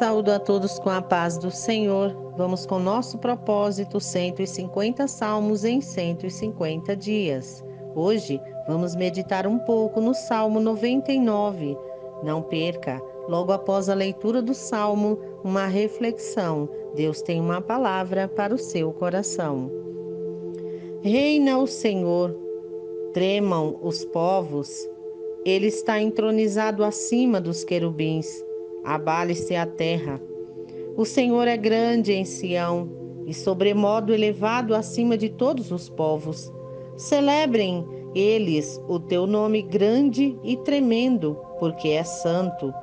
Saúdo a todos com a paz do Senhor. Vamos com nosso propósito 150 salmos em 150 dias. Hoje vamos meditar um pouco no Salmo 99. Não perca, logo após a leitura do Salmo, uma reflexão. Deus tem uma palavra para o seu coração. Reina o Senhor, tremam os povos. Ele está entronizado acima dos querubins. Abale-se a terra. O Senhor é grande em Sião e sobremodo elevado acima de todos os povos. Celebrem eles o teu nome grande e tremendo, porque é santo.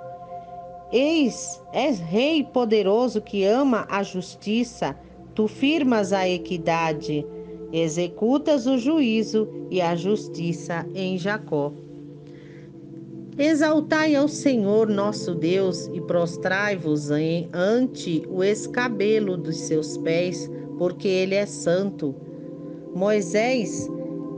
Eis, és rei poderoso que ama a justiça, tu firmas a equidade, executas o juízo e a justiça em Jacó. Exaltai ao Senhor nosso Deus e prostrai-vos ante o escabelo dos seus pés, porque ele é santo. Moisés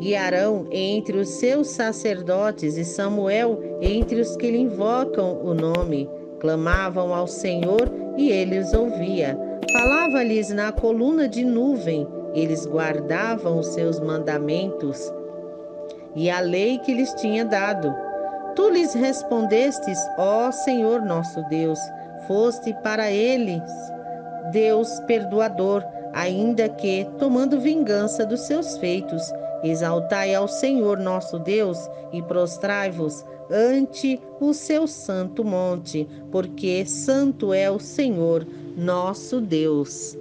e Arão entre os seus sacerdotes e Samuel entre os que lhe invocam o nome, clamavam ao Senhor e ele os ouvia. Falava-lhes na coluna de nuvem, eles guardavam os seus mandamentos e a lei que lhes tinha dado. Tu lhes respondestes, ó Senhor nosso Deus, foste para eles Deus perdoador, ainda que tomando vingança dos seus feitos. Exaltai ao Senhor nosso Deus e prostrai-vos ante o seu santo monte, porque santo é o Senhor nosso Deus.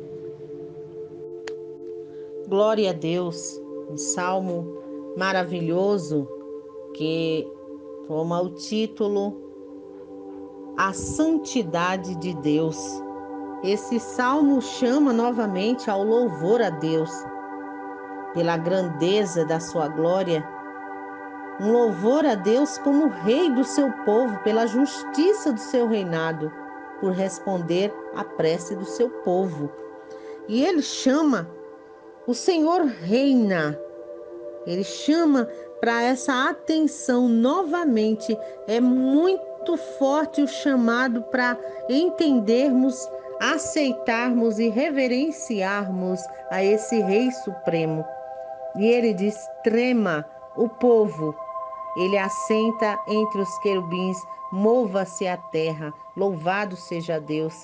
Glória a Deus, um salmo maravilhoso que toma o título A Santidade de Deus. Esse salmo chama novamente ao louvor a Deus pela grandeza da sua glória, um louvor a Deus como rei do seu povo, pela justiça do seu reinado, por responder à prece do seu povo. E ele chama, o Senhor reina, ele chama para essa atenção novamente. É muito forte o chamado para entendermos, aceitarmos e reverenciarmos a esse Rei Supremo. E ele diz: trema o povo, ele assenta entre os querubins, mova-se a terra, louvado seja Deus.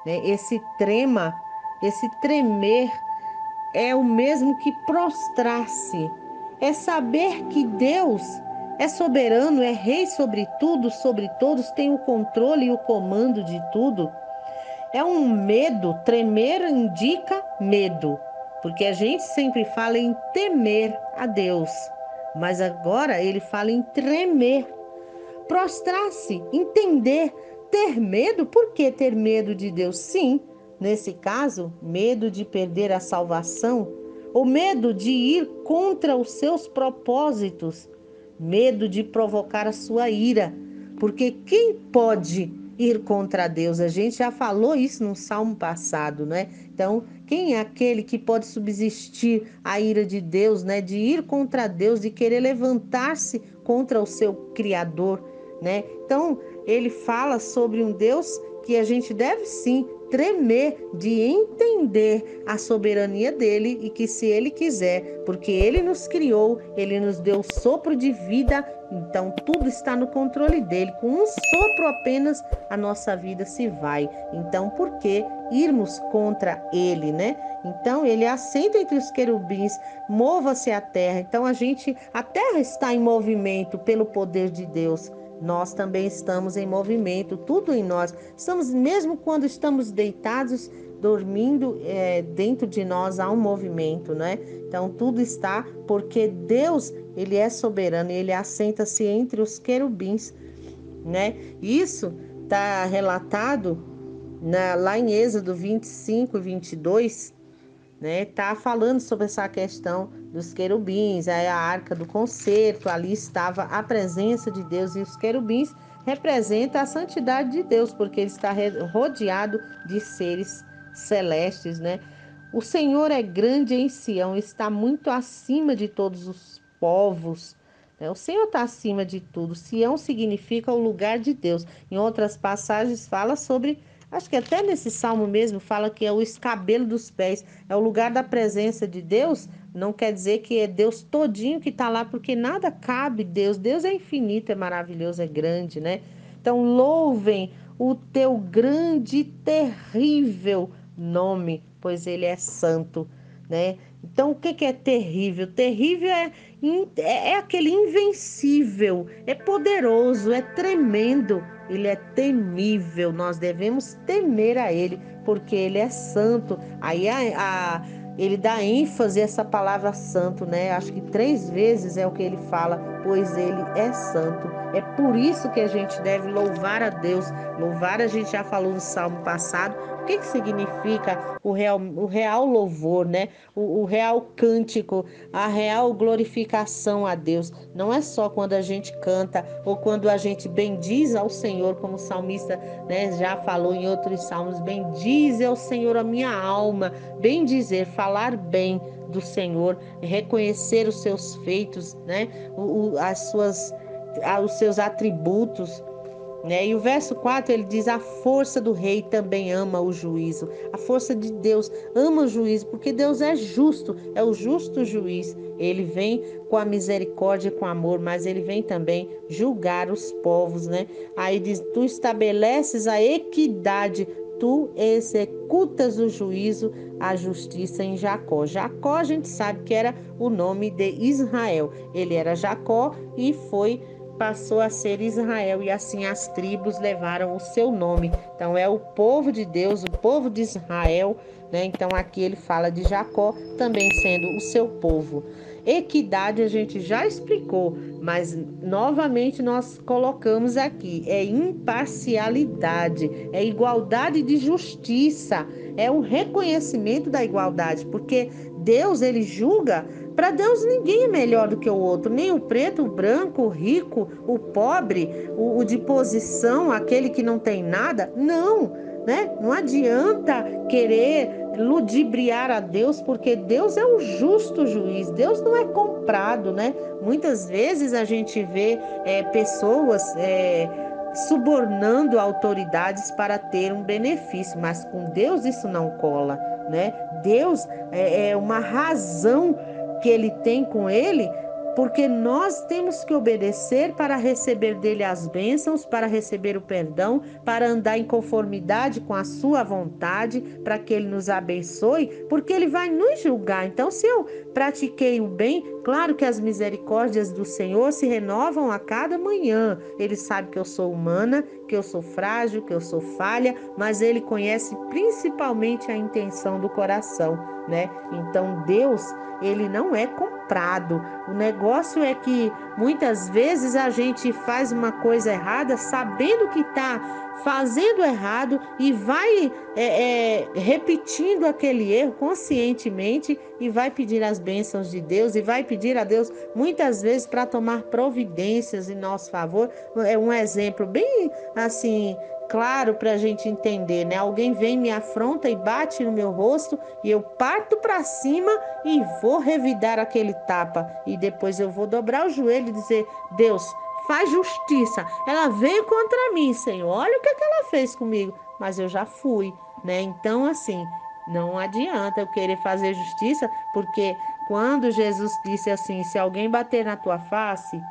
Esse trema, esse tremer é o mesmo que prostrar-se. É saber que Deus é soberano, é rei sobre tudo, sobre todos, tem o controle e o comando de tudo. É um medo, tremer indica medo, porque a gente sempre fala em temer a Deus, mas agora ele fala em tremer, prostrar-se, entender, ter medo. Por que ter medo de Deus? Sim, nesse caso, medo de perder a salvação, ou medo de ir contra os seus propósitos, medo de provocar a sua ira, porque quem pode ir contra Deus? A gente já falou isso no salmo passado, né? Então, quem é aquele que pode subsistir a ira de Deus, né? De ir contra Deus, de querer levantar-se contra o seu Criador, né? Então, ele fala sobre um Deus que a gente deve sim tremer de entender a soberania dele e que se ele quiser, porque ele nos criou, ele nos deu sopro de vida, então tudo está no controle dele. Com um sopro apenas a nossa vida se vai. Então por que irmos contra ele, né? Então ele assenta entre os querubins, mova-se a terra. Então a terra está em movimento pelo poder de Deus. Nós também estamos em movimento, tudo em nós. Estamos, mesmo quando estamos deitados, dormindo, dentro de nós há um movimento, né? Então tudo está porque Deus, ele é soberano, ele assenta-se entre os querubins, né? Isso está relatado lá em Êxodo 25 e 22, né? Tá falando sobre essa questão dos querubins, aí a arca do concerto, ali estava a presença de Deus, e os querubins representam a santidade de Deus, porque ele está rodeado de seres celestes, né? O Senhor é grande em Sião, está muito acima de todos os povos, né? O Senhor está acima de tudo. Sião significa o lugar de Deus. Em outras passagens fala sobre Acho que até nesse salmo mesmo fala que é o escabelo dos pés, é o lugar da presença de Deus. Não quer dizer que é Deus todinho que está lá, porque nada cabe Deus. Deus é infinito, é maravilhoso, é grande, né? Então louvem o teu grande e terrível nome, pois ele é santo, né? Então, o que que é terrível? Terrível é aquele invencível, é poderoso, é tremendo, ele é temível. Nós devemos temer a ele, porque ele é santo. Aí ele dá ênfase a essa palavra santo, né? Acho que 3 vezes é o que ele fala, pois ele é santo. É por isso que a gente deve louvar a Deus. Louvar, a gente já falou no salmo passado. O que que significa o real louvor, né? O real cântico, a real glorificação a Deus. Não é só quando a gente canta ou quando a gente bendiz ao Senhor, como o salmista, né, já falou em outros salmos: bendize ao Senhor a minha alma. Bendizer, falar bem do Senhor, reconhecer os seus feitos, né? Os seus atributos, né? E o verso 4 ele diz: a força do rei também ama o juízo. A força de Deus ama o juízo, porque Deus é justo, é o justo juiz. Ele vem com a misericórdia e com amor, mas ele vem também julgar os povos, né? Aí diz: tu estabeleces a equidade, tu executas o juízo, a justiça em Jacó. Jacó, a gente sabe que era o nome de Israel. Ele era Jacó e passou a ser Israel, e assim as tribos levaram o seu nome. Então é o povo de Deus, o povo de Israel, né? Então aqui ele fala de Jacó também sendo o seu povo. Equidade a gente já explicou, mas novamente nós colocamos aqui: é imparcialidade, é igualdade de justiça, é um reconhecimento da igualdade, porque Deus, ele julga. Para Deus ninguém é melhor do que o outro, nem o preto, o branco, o rico, o pobre, o de posição, aquele que não tem nada. Não, né? Não adianta querer ludibriar a Deus, porque Deus é o justo juiz. Deus não é comprado, né? Muitas vezes a gente vê pessoas subornando autoridades para ter um benefício, mas com Deus isso não cola, né? Deus é uma razão que ele tem com ele, porque nós temos que obedecer para receber dele as bênçãos, para receber o perdão, para andar em conformidade com a sua vontade, para que ele nos abençoe, porque ele vai nos julgar. Então, se eu pratiquei o bem, claro que as misericórdias do Senhor se renovam a cada manhã. Ele sabe que eu sou humana, que eu sou frágil, que eu sou falha, mas ele conhece principalmente a intenção do coração, né? Então, Deus, ele não é comprado. O negócio é que muitas vezes a gente faz uma coisa errada, sabendo que está fazendo errado, e vai repetindo aquele erro conscientemente, e vai pedir as bênçãos de Deus, e vai pedir a Deus muitas vezes para tomar providências em nosso favor. É um exemplo bem assim claro para a gente entender, né? Alguém vem, me afronta e bate no meu rosto, e eu parto para cima e vou revidar aquele tapa, e depois eu vou dobrar o joelho e dizer: Deus, faz justiça. Ela veio contra mim, Senhor, olha o que ela fez comigo, mas eu já fui, né? Então, assim, não adianta eu querer fazer justiça, porque quando Jesus disse assim: se alguém bater na tua face,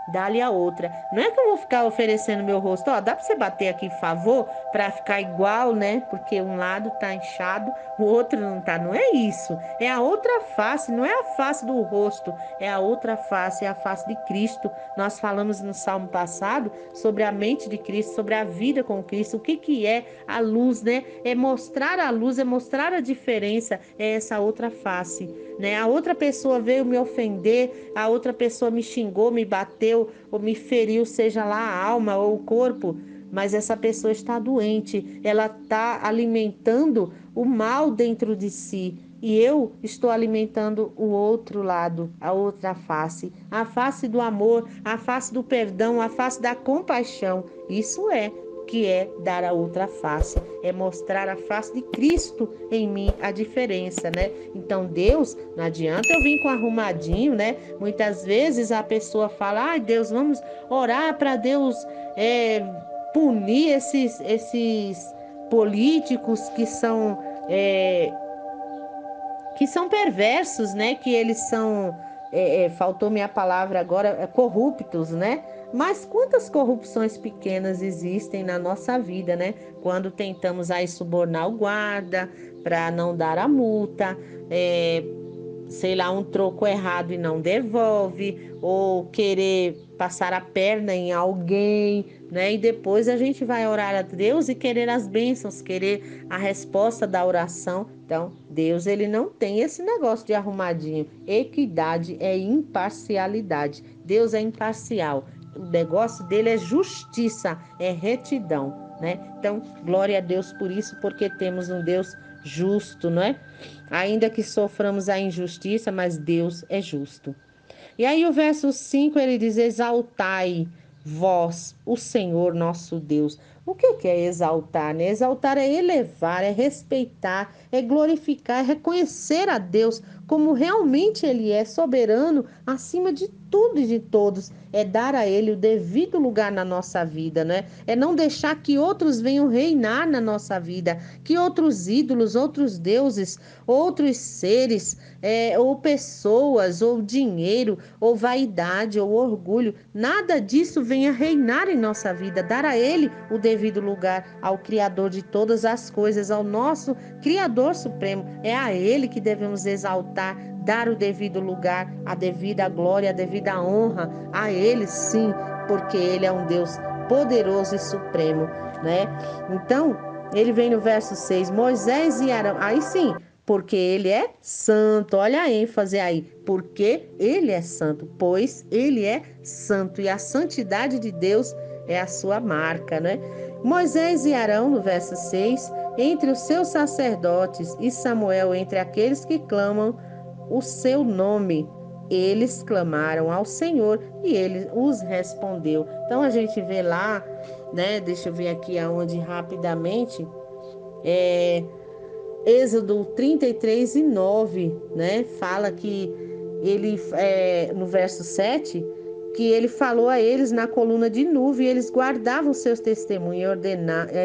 dá-lhe a outra. Não é que eu vou ficar oferecendo meu rosto: ó, dá para você bater aqui, por favor, para ficar igual, né? Porque um lado tá inchado, o outro não tá. Não é isso. É a outra face, não é a face do rosto, é a outra face, é a face de Cristo. Nós falamos no salmo passado sobre a mente de Cristo, sobre a vida com Cristo. O que que é a luz, né? É mostrar a luz, é mostrar a diferença, é essa outra face, né? A outra pessoa veio me ofender, a outra pessoa me xingou, me bateu ou me feriu, seja lá a alma ou o corpo, mas essa pessoa está doente, ela está alimentando o mal dentro de si, e eu estou alimentando o outro lado, a outra face, a face do amor, a face do perdão, a face da compaixão. Isso é que é dar a outra face, é mostrar a face de Cristo em mim, a diferença, né? Então Deus, não adianta eu vir com arrumadinho, né? Muitas vezes a pessoa fala: ai Deus, vamos orar para Deus punir esses políticos que são perversos, né? Que eles são, faltou minha palavra agora, corruptos, né? Mas quantas corrupções pequenas existem na nossa vida, né? Quando tentamos aí subornar o guarda para não dar a multa, sei lá, um troco errado e não devolve, ou querer passar a perna em alguém, né? E depois a gente vai orar a Deus e querer as bênçãos, querer a resposta da oração. Então, Deus, ele não tem esse negócio de arrumadinho. Equidade é imparcialidade. Deus é imparcial. O negócio dele é justiça, é retidão, né? Então, glória a Deus por isso, porque temos um Deus justo, não é? Ainda que soframos a injustiça, mas Deus é justo. E aí o verso 5 ele diz: exaltai vós o Senhor nosso Deus. O que é exaltar, né? Exaltar é elevar, é respeitar, é glorificar, é reconhecer a Deus como realmente Ele é soberano acima de tudo e de todos. É dar a Ele o devido lugar na nossa vida, né? É não deixar que outros venham reinar na nossa vida, que outros ídolos, outros deuses, outros seres, ou pessoas, ou dinheiro, ou vaidade, ou orgulho, nada disso venha reinar em nossa vida. Dar a Ele o devido lugar, ao Criador de todas as coisas, ao nosso Criador Supremo. É a Ele que devemos exaltar, dar o devido lugar, a devida glória, a devida honra a Ele, sim, porque Ele é um Deus poderoso e supremo, né? Então, ele vem no verso 6, Moisés e Arão, aí sim, porque ele é santo, olha a ênfase aí, porque ele é santo, pois ele é santo e a santidade de Deus é a sua marca, né? Moisés e Arão, no verso 6, entre os seus sacerdotes e Samuel entre aqueles que clamam o seu nome, eles clamaram ao Senhor e ele os respondeu. Então a gente vê lá, né? Deixa eu ver aqui aonde rapidamente, Êxodo 33 e 9, né? Fala que ele, no verso 7, que ele falou a eles na coluna de nuvem, e eles guardavam seus testemunhos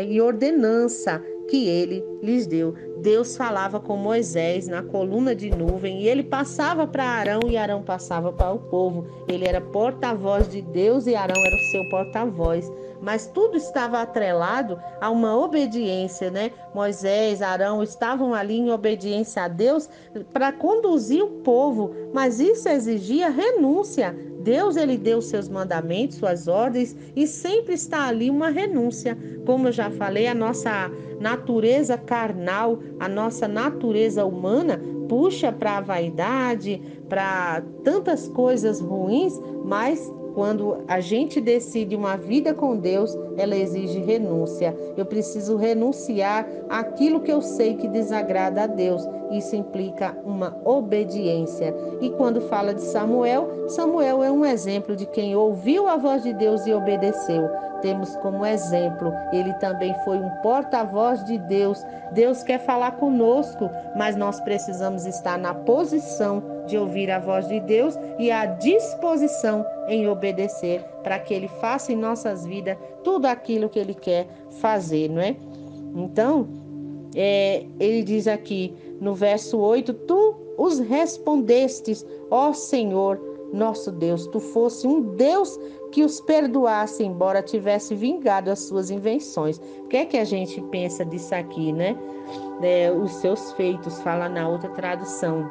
e ordenança que ele lhes deu. Deus falava com Moisés na coluna de nuvem e ele passava para Arão e Arão passava para o povo. Ele era porta-voz de Deus e Arão era o seu porta-voz. Mas tudo estava atrelado a uma obediência, né? Moisés, Arão estavam ali em obediência a Deus para conduzir o povo, mas isso exigia renúncia. Deus, ele deu seus mandamentos, suas ordens, e sempre está ali uma renúncia. Como eu já falei, a nossa natureza carnal, a nossa natureza humana puxa para a vaidade, para tantas coisas ruins, mas quando a gente decide uma vida com Deus, ela exige renúncia. Eu preciso renunciar àquilo que eu sei que desagrada a Deus. Isso implica uma obediência. E quando fala de Samuel, Samuel é um exemplo de quem ouviu a voz de Deus e obedeceu. Temos como exemplo, ele também foi um porta-voz de Deus. Deus quer falar conosco, mas nós precisamos estar na posição de ouvir a voz de Deus e à disposição em obedecer para que Ele faça em nossas vidas tudo aquilo que Ele quer fazer, não é? Então, ele diz aqui no verso 8, tu os respondestes, ó Senhor, nosso Deus, tu fosse um Deus que os perdoasse, embora tivesse vingado as suas invenções. O que é que a gente pensa disso aqui, né? Os seus feitos, fala na outra tradução.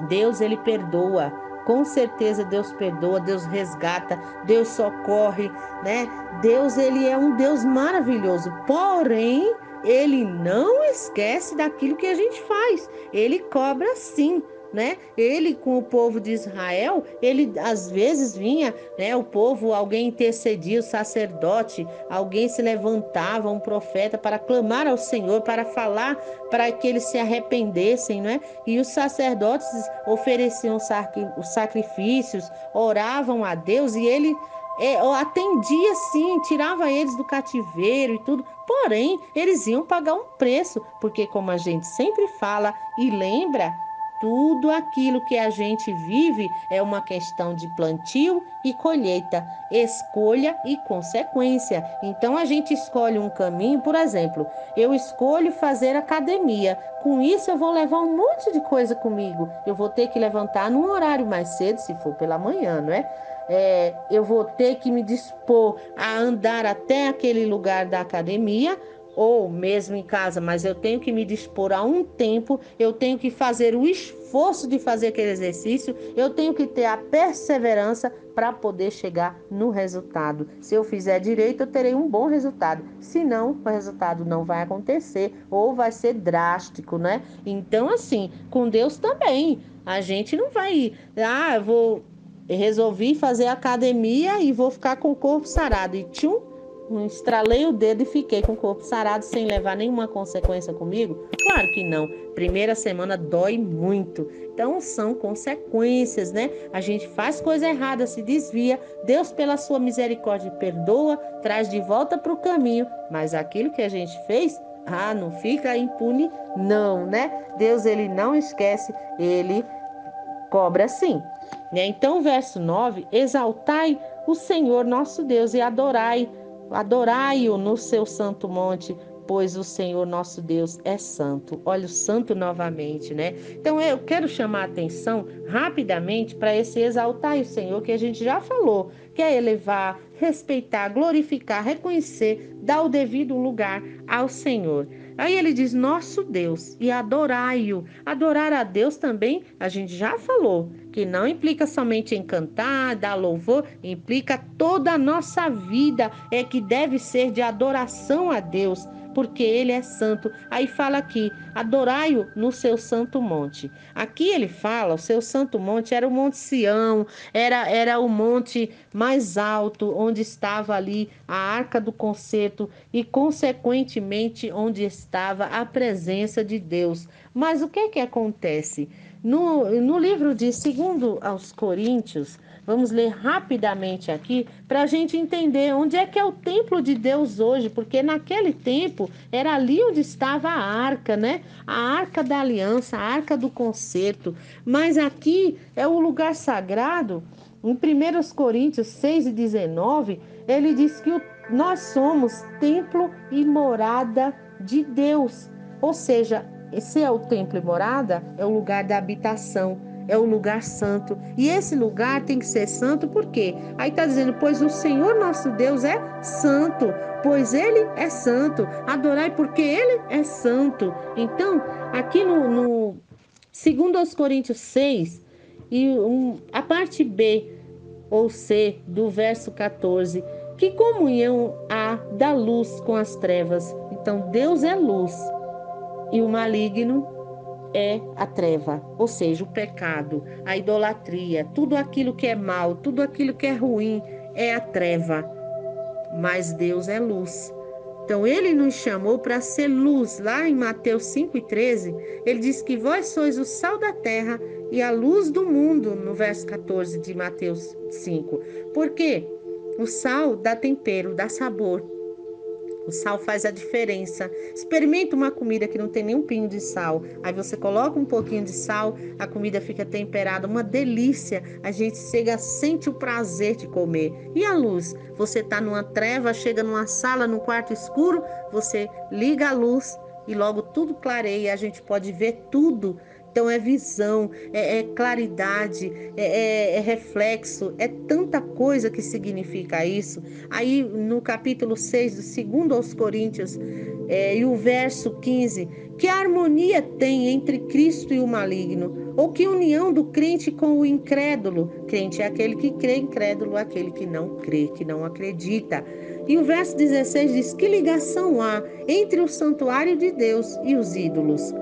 Deus, ele perdoa, com certeza Deus perdoa, Deus resgata, Deus socorre, né? Deus, ele é um Deus maravilhoso, porém, ele não esquece daquilo que a gente faz, ele cobra sim, né? Ele com o povo de Israel, ele às vezes vinha, né? O povo, alguém intercedia, o sacerdote, alguém se levantava, um profeta para clamar ao Senhor, para falar, para que eles se arrependessem, né? E os sacerdotes ofereciam os sacrifícios, oravam a Deus e ele atendia sim, tirava eles do cativeiro e tudo, porém eles iam pagar um preço, porque como a gente sempre fala e lembra, tudo aquilo que a gente vive é uma questão de plantio e colheita, escolha e consequência. Então a gente escolhe um caminho, por exemplo, eu escolho fazer academia. Com isso eu vou levar um monte de coisa comigo. Eu vou ter que levantar num horário mais cedo, se for pela manhã, não é? Eu vou ter que me dispor a andar até aquele lugar da academia, ou mesmo em casa, mas eu tenho que me dispor a um tempo, eu tenho que fazer o esforço de fazer aquele exercício, eu tenho que ter a perseverança para poder chegar no resultado. Se eu fizer direito, eu terei um bom resultado. Se não, o resultado não vai acontecer ou vai ser drástico, né? Então, assim, com Deus também. A gente não vai, resolvi fazer academia e vou ficar com o corpo sarado. E tchum, estralei o dedo e fiquei com o corpo sarado sem levar nenhuma consequência comigo? Claro que não. Primeira semana dói muito. Então são consequências, né? A gente faz coisa errada, se desvia. Deus, pela sua misericórdia, perdoa, traz de volta para o caminho. Mas aquilo que a gente fez, não fica impune, não, né? Deus, ele não esquece, ele cobra sim. Né? Então, verso 9: exaltai o Senhor nosso Deus e adorai-o no seu santo monte, pois o Senhor nosso Deus é santo. Olha o santo novamente, né? Então eu quero chamar a atenção rapidamente para esse exaltar o Senhor que a gente já falou, que é elevar, respeitar, glorificar, reconhecer, dar o devido lugar ao Senhor. Aí ele diz nosso Deus e adorai-o. Adorar a Deus também, a gente já falou, que não implica somente em cantar, dar louvor, implica toda a nossa vida é que deve ser de adoração a Deus, porque ele é santo. Aí fala aqui, adorai-o no seu santo monte. Aqui ele fala, o seu santo monte era o Monte Sião, era o monte mais alto, onde estava ali a Arca do Concerto e, consequentemente, onde estava a presença de Deus. Mas o que acontece? No livro de 2 aos Coríntios, vamos ler rapidamente aqui para a gente entender onde é que é o templo de Deus hoje, porque naquele tempo era ali onde estava a arca, né? A arca da aliança, a arca do concerto. Mas aqui é o lugar sagrado. Em 1 Coríntios 6:19, ele diz que nós somos templo e morada de Deus. Ou seja, esse é o templo e morada, é o lugar da habitação, é o lugar santo. E esse lugar tem que ser santo por quê? Aí está dizendo, pois o Senhor nosso Deus é santo, pois ele é santo. Adorai porque ele é santo. Então, aqui no 2 Coríntios 6, a parte B ou C do verso 14, que comunhão há da luz com as trevas? Então, Deus é luz e o maligno é a treva, ou seja, o pecado, a idolatria, tudo aquilo que é mal, tudo aquilo que é ruim é a treva, mas Deus é luz. Então ele nos chamou para ser luz. Lá em Mateus 5:13, ele diz que vós sois o sal da terra e a luz do mundo, no verso 14 de Mateus 5. Por quê? O sal dá tempero, dá sabor. O sal faz a diferença. Experimenta uma comida que não tem nenhum pingo de sal. Aí você coloca um pouquinho de sal, a comida fica temperada, uma delícia. A gente sente o prazer de comer. E a luz? Você está numa treva, chega numa sala, num quarto escuro, você liga a luz e logo tudo clareia, a gente pode ver tudo. Então é visão, é claridade, é reflexo, é tanta coisa que significa isso. Aí no capítulo 6 do 2 aos Coríntios, e o verso 15, que harmonia tem entre Cristo e o maligno? Ou que união do crente com o incrédulo? Crente é aquele que crê, incrédulo é aquele que não crê, que não acredita. E o verso 16 diz, que ligação há entre o santuário de Deus e os ídolos?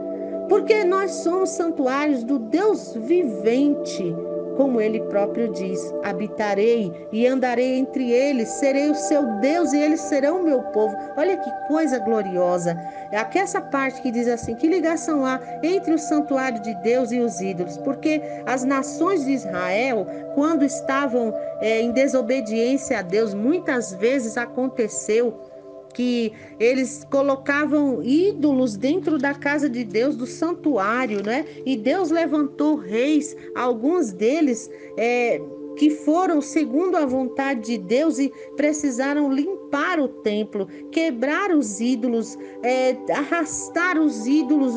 Porque nós somos santuários do Deus vivente, como ele próprio diz, habitarei e andarei entre eles, serei o seu Deus e eles serão o meu povo. Olha que coisa gloriosa. Aqui essa parte que diz assim, que ligação há entre o santuário de Deus e os ídolos? Porque as nações de Israel, quando estavam em desobediência a Deus, muitas vezes aconteceu que eles colocavam ídolos dentro da casa de Deus, do santuário, né? E Deus levantou reis, alguns deles que foram segundo a vontade de Deus e precisaram limpar o templo, quebrar os ídolos, arrastar os ídolos,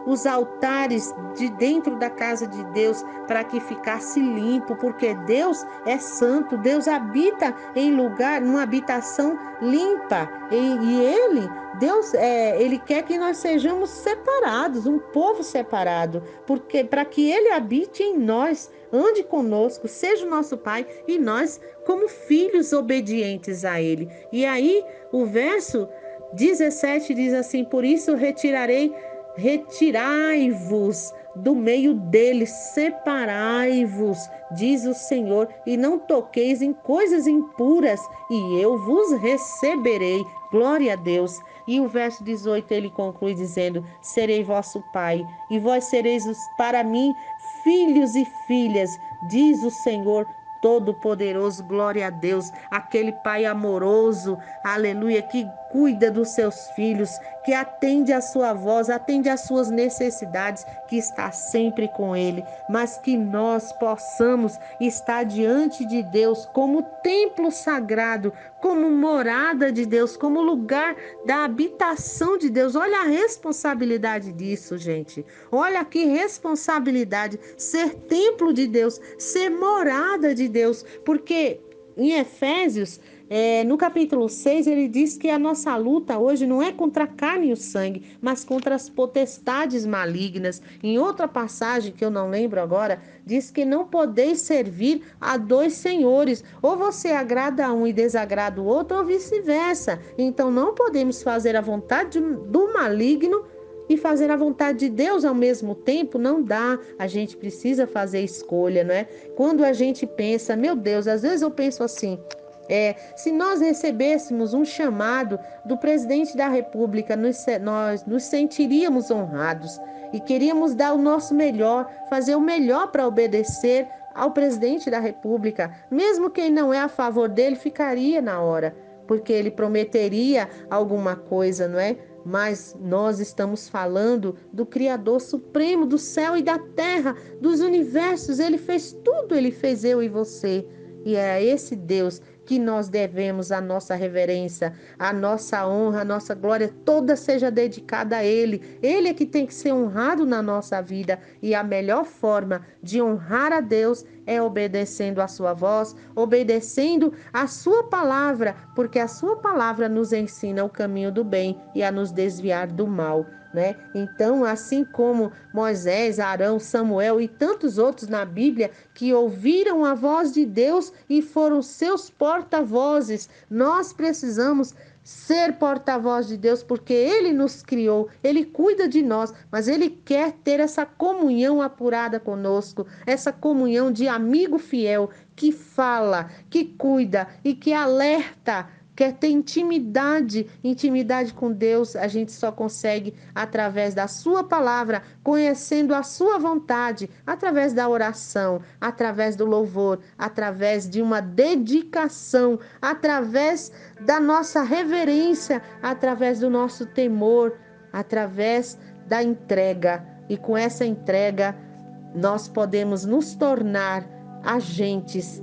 os altares de dentro da casa de Deus para que ficasse limpo, porque Deus é santo, Deus habita em lugar, numa habitação limpa Deus, ele quer que nós sejamos separados, um povo separado, porque para que ele habite em nós, ande conosco, seja o nosso Pai e nós como filhos obedientes a ele. E aí o verso 17 diz assim: por isso retirai-vos do meio deles, separai-vos, diz o Senhor, e não toqueis em coisas impuras, e eu vos receberei. Glória a Deus. E o verso 18 ele conclui dizendo: serei vosso Pai, e vós sereis para mim filhos e filhas, diz o Senhor Todo-Poderoso. Glória a Deus, aquele Pai amoroso, aleluia, que cuida dos seus filhos, que atende a sua voz, atende às suas necessidades, que está sempre com ele, mas que nós possamos estar diante de Deus como templo sagrado, como morada de Deus, como lugar da habitação de Deus. Olha a responsabilidade disso, gente. Olha que responsabilidade ser templo de Deus, ser morada de Deus, porque em Efésios, no capítulo 6, ele diz que a nossa luta hoje não é contra a carne e o sangue, mas contra as potestades malignas. Em outra passagem, que eu não lembro agora, diz que não podeis servir a dois senhores. Ou você agrada a um e desagrada o outro, ou vice-versa. Então não podemos fazer a vontade do maligno e fazer a vontade de Deus ao mesmo tempo. Não dá, a gente precisa fazer escolha, não é? Quando a gente pensa, meu Deus, às vezes eu penso assim, se nós recebêssemos um chamado do presidente da República, nós nos sentiríamos honrados e queríamos dar o nosso melhor, fazer o melhor para obedecer ao presidente da República. Mesmo quem não é a favor dele ficaria na hora, porque ele prometeria alguma coisa, não é? Mas nós estamos falando do Criador Supremo do céu e da terra, dos universos. Ele fez tudo, ele fez eu e você. E é a esse Deus que nós devemos a nossa reverência, a nossa honra, a nossa glória toda seja dedicada a Ele. Ele é que tem que ser honrado na nossa vida, e a melhor forma de honrar a Deus é obedecendo a sua voz, obedecendo a sua palavra, porque a sua palavra nos ensina o caminho do bem e a nos desviar do mal, né? Então, assim como Moisés, Arão, Samuel e tantos outros na Bíblia que ouviram a voz de Deus e foram seus porta-vozes, nós precisamos ser porta-voz de Deus, porque Ele nos criou, Ele cuida de nós, mas Ele quer ter essa comunhão apurada conosco, essa comunhão de amigo fiel que fala, que cuida e que alerta. Quer ter intimidade com Deus, a gente só consegue através da sua palavra, conhecendo a sua vontade, através da oração, através do louvor, através de uma dedicação, através da nossa reverência, através do nosso temor, através da entrega. E com essa entrega, nós podemos nos tornar agentes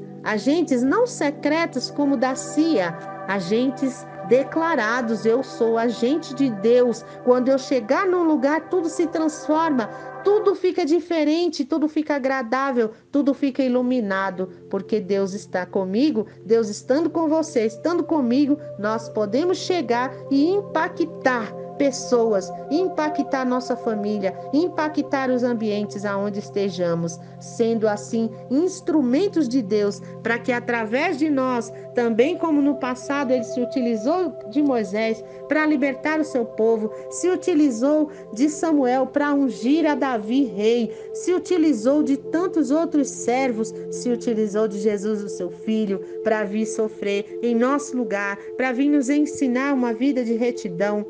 não secretos como da CIA, agentes declarados. Eu sou agente de Deus. Quando eu chegar num lugar, tudo se transforma, tudo fica diferente, tudo fica agradável, tudo fica iluminado, porque Deus está comigo. Deus estando com você, estando comigo, nós podemos chegar e impactar pessoas, impactar nossa família, impactar os ambientes aonde estejamos, sendo assim instrumentos de Deus, para que através de nós, também como no passado ele se utilizou de Moisés para libertar o seu povo, se utilizou de Samuel para ungir a Davi rei, se utilizou de tantos outros servos, se utilizou de Jesus, o seu filho, para vir sofrer em nosso lugar, para vir nos ensinar uma vida de retidão,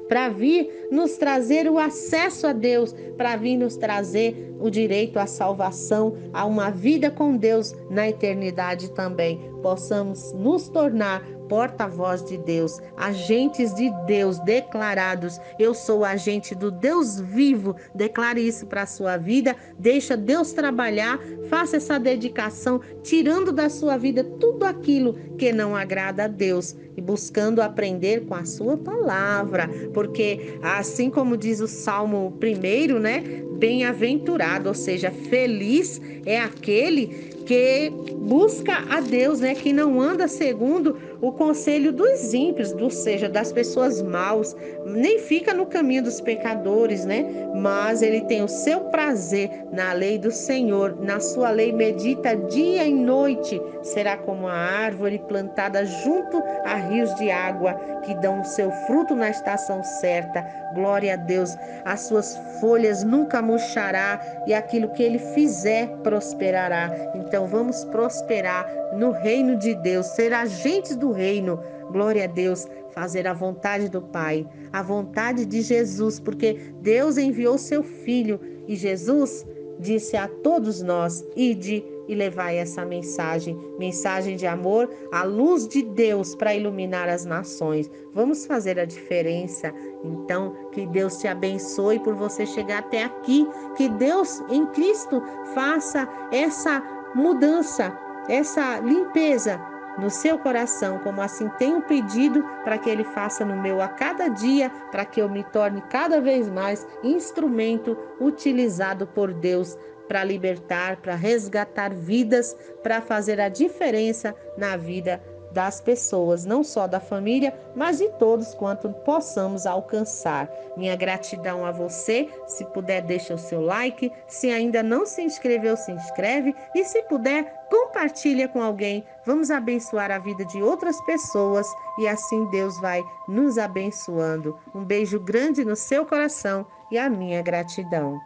para vir nos trazer o acesso a Deus, para vir nos trazer o direito à salvação, a uma vida com Deus na eternidade também. Possamos nos tornar porta-voz de Deus, agentes de Deus declarados. Eu sou agente do Deus vivo. Declare isso para a sua vida. Deixa Deus trabalhar. Faça essa dedicação, tirando da sua vida tudo aquilo que não agrada a Deus e buscando aprender com a sua palavra, porque assim como diz o Salmo 1, né? Bem-aventurado, ou seja, feliz é aquele que busca a Deus, né? Que não anda segundo o conselho dos ímpios, ou seja, das pessoas maus, nem fica no caminho dos pecadores, né? Mas ele tem o seu prazer na lei do Senhor, na sua lei medita dia e noite. Será como a árvore plantada junto a rios de água, que dão o seu fruto na estação certa. Glória a Deus. As suas folhas nunca murchará e aquilo que ele fizer prosperará. Então vamos prosperar no reino de Deus, ser agentes do reino. Glória a Deus, fazer a vontade do Pai, a vontade de Jesus, porque Deus enviou seu Filho e Jesus disse a todos nós: ide e levai essa mensagem de amor, a luz de Deus para iluminar as nações. Vamos fazer a diferença. Então, que Deus te abençoe por você chegar até aqui, que Deus em Cristo faça essa mudança, essa limpeza no seu coração, como assim tenho pedido para que Ele faça no meu a cada dia, para que eu me torne cada vez mais instrumento utilizado por Deus para libertar, para resgatar vidas, para fazer a diferença na vida das pessoas, não só da família, mas de todos quanto possamos alcançar. Minha gratidão a você. Se puder, deixa o seu like. Se ainda não se inscreveu, se inscreve. E se puder, compartilha com alguém. Vamos abençoar a vida de outras pessoas e assim Deus vai nos abençoando. Um beijo grande no seu coração e a minha gratidão.